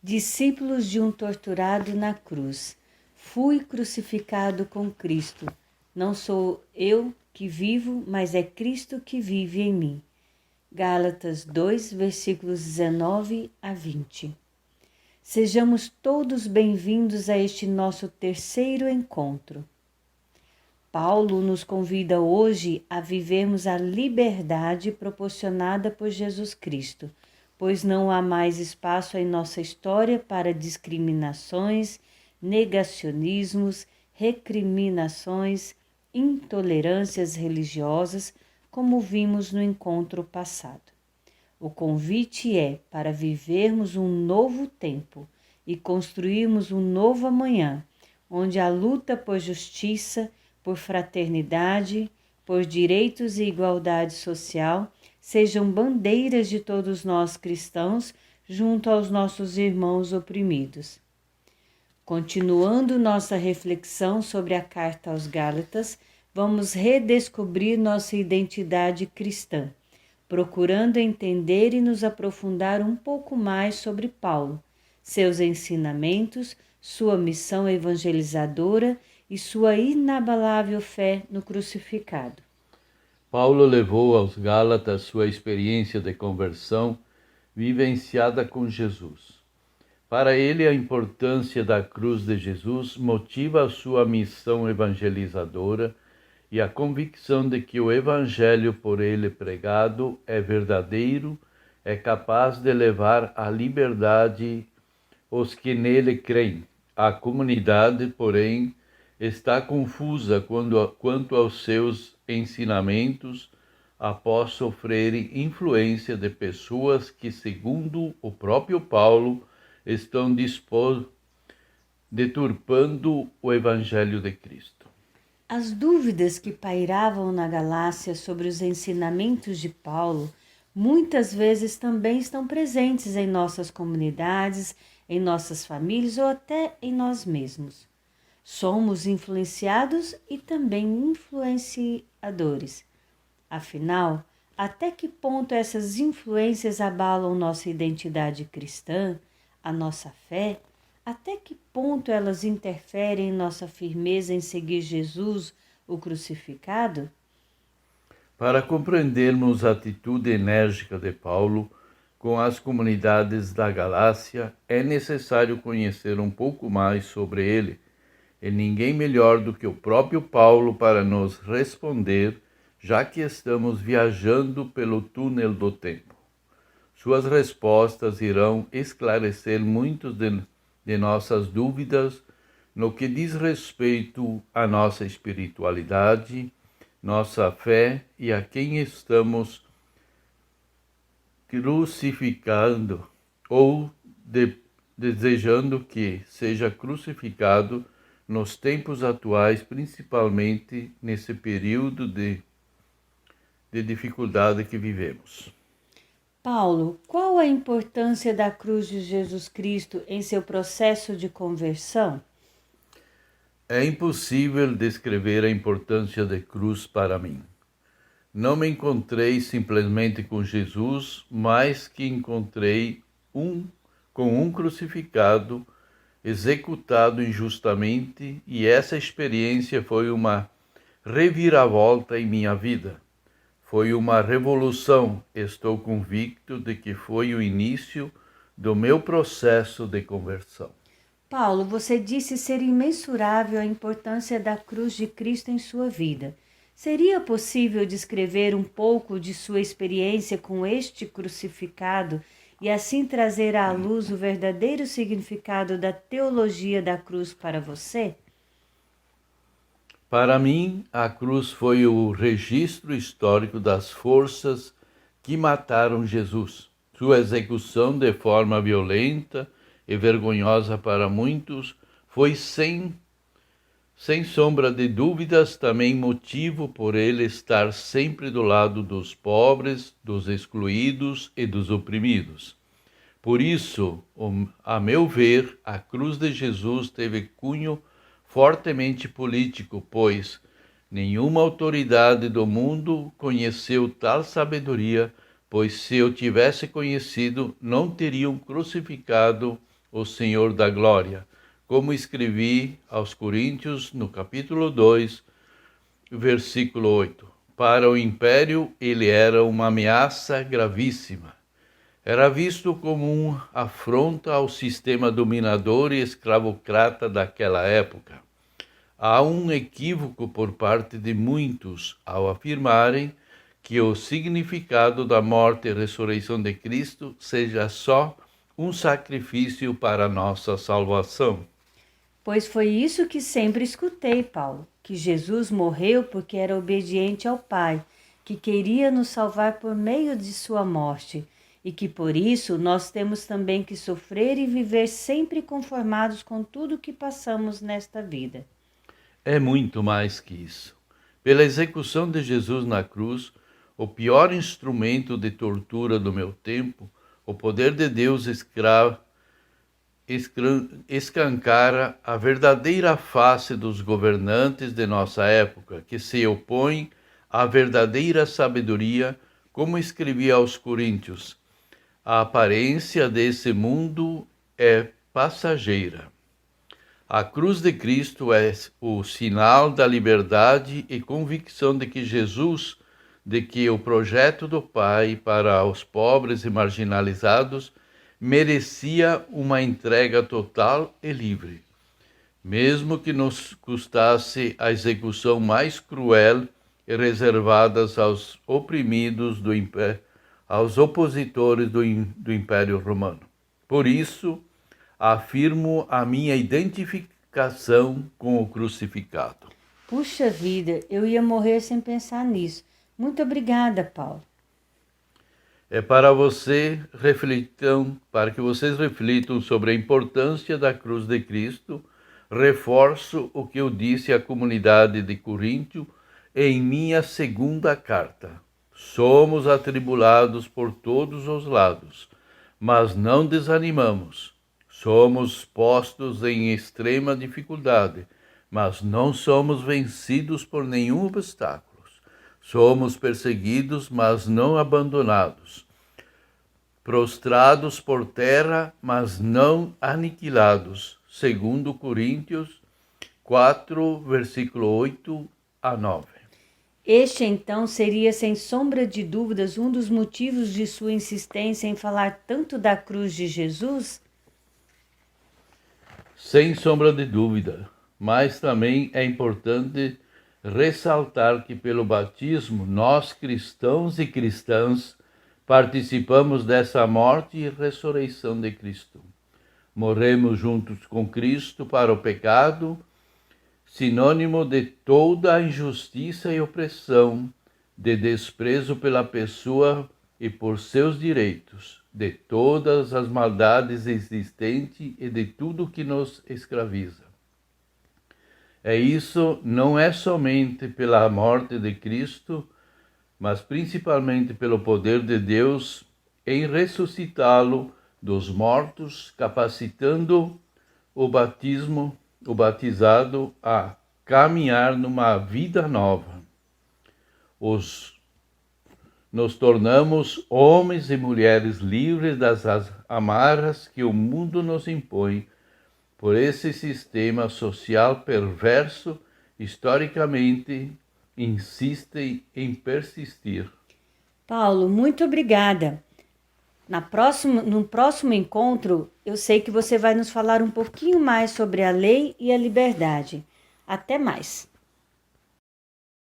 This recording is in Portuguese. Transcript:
Discípulos de um torturado na cruz. Fui crucificado com Cristo. Não sou eu que vivo, mas é Cristo que vive em mim. Gálatas 2, versículos 19 a 20. Sejamos todos bem-vindos a este nosso terceiro encontro. Paulo nos convida hoje a vivermos a liberdade proporcionada por Jesus Cristo, pois não há mais espaço em nossa história para discriminações, negacionismos, recriminações, intolerâncias religiosas, como vimos no encontro passado. O convite é para vivermos um novo tempo e construirmos um novo amanhã, onde a luta por justiça, por fraternidade, por direitos e igualdade social sejam bandeiras de todos nós cristãos junto aos nossos irmãos oprimidos. Continuando nossa reflexão sobre a carta aos Gálatas, vamos redescobrir nossa identidade cristã, procurando entender e nos aprofundar um pouco mais sobre Paulo, seus ensinamentos, sua missão evangelizadora e sua inabalável fé no crucificado. Paulo levou aos Gálatas sua experiência de conversão vivenciada com Jesus. Para ele, a importância da cruz de Jesus motiva a sua missão evangelizadora e a convicção de que o evangelho por ele pregado é verdadeiro, é capaz de levar à liberdade os que nele creem. A comunidade, porém, está confusa quanto aos seus ensinamentos após sofrerem influência de pessoas que, segundo o próprio Paulo, estão deturpando o Evangelho de Cristo. As dúvidas que pairavam na Galácia sobre os ensinamentos de Paulo muitas vezes também estão presentes em nossas comunidades, em nossas famílias ou até em nós mesmos. Somos influenciados e também influenciadores. Afinal, até que ponto essas influências abalam nossa identidade cristã, a nossa fé? Até que ponto elas interferem em nossa firmeza em seguir Jesus, o crucificado? Para compreendermos a atitude enérgica de Paulo com as comunidades da Galácia, é necessário conhecer um pouco mais sobre ele. E ninguém melhor do que o próprio Paulo para nos responder, já que estamos viajando pelo túnel do tempo. Suas respostas irão esclarecer muitas de nossas dúvidas no que diz respeito à nossa espiritualidade, nossa fé e a quem estamos crucificando ou desejando que seja crucificado nos tempos atuais, principalmente nesse período de dificuldade que vivemos. Paulo, qual a importância da cruz de Jesus Cristo em seu processo de conversão? É impossível descrever a importância da cruz para mim. Não me encontrei simplesmente com Jesus, mas que encontrei com um crucificado, executado injustamente, e essa experiência foi uma reviravolta em minha vida. Foi uma revolução. Estou convicto de que foi o início do meu processo de conversão. Paulo, você disse ser imensurável a importância da cruz de Cristo em sua vida. Seria possível descrever um pouco de sua experiência com este crucificado e assim trazer à luz o verdadeiro significado da teologia da cruz para você? Para mim, a cruz foi o registro histórico das forças que mataram Jesus. Sua execução de forma violenta e vergonhosa para muitos foi sem sombra de dúvidas também motivo por ele estar sempre do lado dos pobres, dos excluídos e dos oprimidos. Por isso, a meu ver, a cruz de Jesus teve cunho fortemente político, pois nenhuma autoridade do mundo conheceu tal sabedoria, pois se eu tivesse conhecido, não teriam crucificado o Senhor da glória, como escrevi aos Coríntios no capítulo 2, versículo 8. Para o império ele era uma ameaça gravíssima. Era visto como uma afronta ao sistema dominador e escravocrata daquela época. Há um equívoco por parte de muitos ao afirmarem que o significado da morte e ressurreição de Cristo seja só um sacrifício para a nossa salvação. Pois foi isso que sempre escutei, Paulo, que Jesus morreu porque era obediente ao Pai, que queria nos salvar por meio de sua morte, e que por isso nós temos também que sofrer e viver sempre conformados com tudo que passamos nesta vida. É muito mais que isso. Pela execução de Jesus na cruz, o pior instrumento de tortura do meu tempo, o poder de Deus escancara a verdadeira face dos governantes de nossa época, que se opõem à verdadeira sabedoria, como escrevi aos Coríntios. A aparência desse mundo é passageira. A cruz de Cristo é o sinal da liberdade e convicção de que o projeto do Pai para os pobres e marginalizados merecia uma entrega total e livre, mesmo que nos custasse a execução mais cruel e reservadas aos oprimidos do império, aos opositores do Império Romano. Por isso, afirmo a minha identificação com o crucificado. Puxa vida, eu ia morrer sem pensar nisso. Muito obrigada, Paulo. É para que vocês reflitam sobre a importância da cruz de Cristo, reforço o que eu disse à comunidade de Coríntio em minha segunda carta. Somos atribulados por todos os lados, mas não desanimamos. Somos postos em extrema dificuldade, mas não somos vencidos por nenhum obstáculo. Somos perseguidos, mas não abandonados. Prostrados por terra, mas não aniquilados. Segundo Coríntios 4, versículo 8 a 9. Este, então, seria, sem sombra de dúvidas, um dos motivos de sua insistência em falar tanto da cruz de Jesus? Sem sombra de dúvida, mas também é importante ressaltar que pelo batismo nós cristãos e cristãs participamos dessa morte e ressurreição de Cristo. Morremos juntos com Cristo para o pecado, sinônimo de toda a injustiça e opressão, de desprezo pela pessoa e por seus direitos, de todas as maldades existentes e de tudo que nos escraviza. Isso não é somente pela morte de Cristo, mas principalmente pelo poder de Deus em ressuscitá-lo dos mortos, capacitando o batizado a caminhar numa vida nova. Nos tornamos homens e mulheres livres das amarras que o mundo nos impõe, por esse sistema social perverso, historicamente, insiste em persistir. Paulo, muito obrigada. No próximo encontro, eu sei que você vai nos falar um pouquinho mais sobre a lei e a liberdade. Até mais.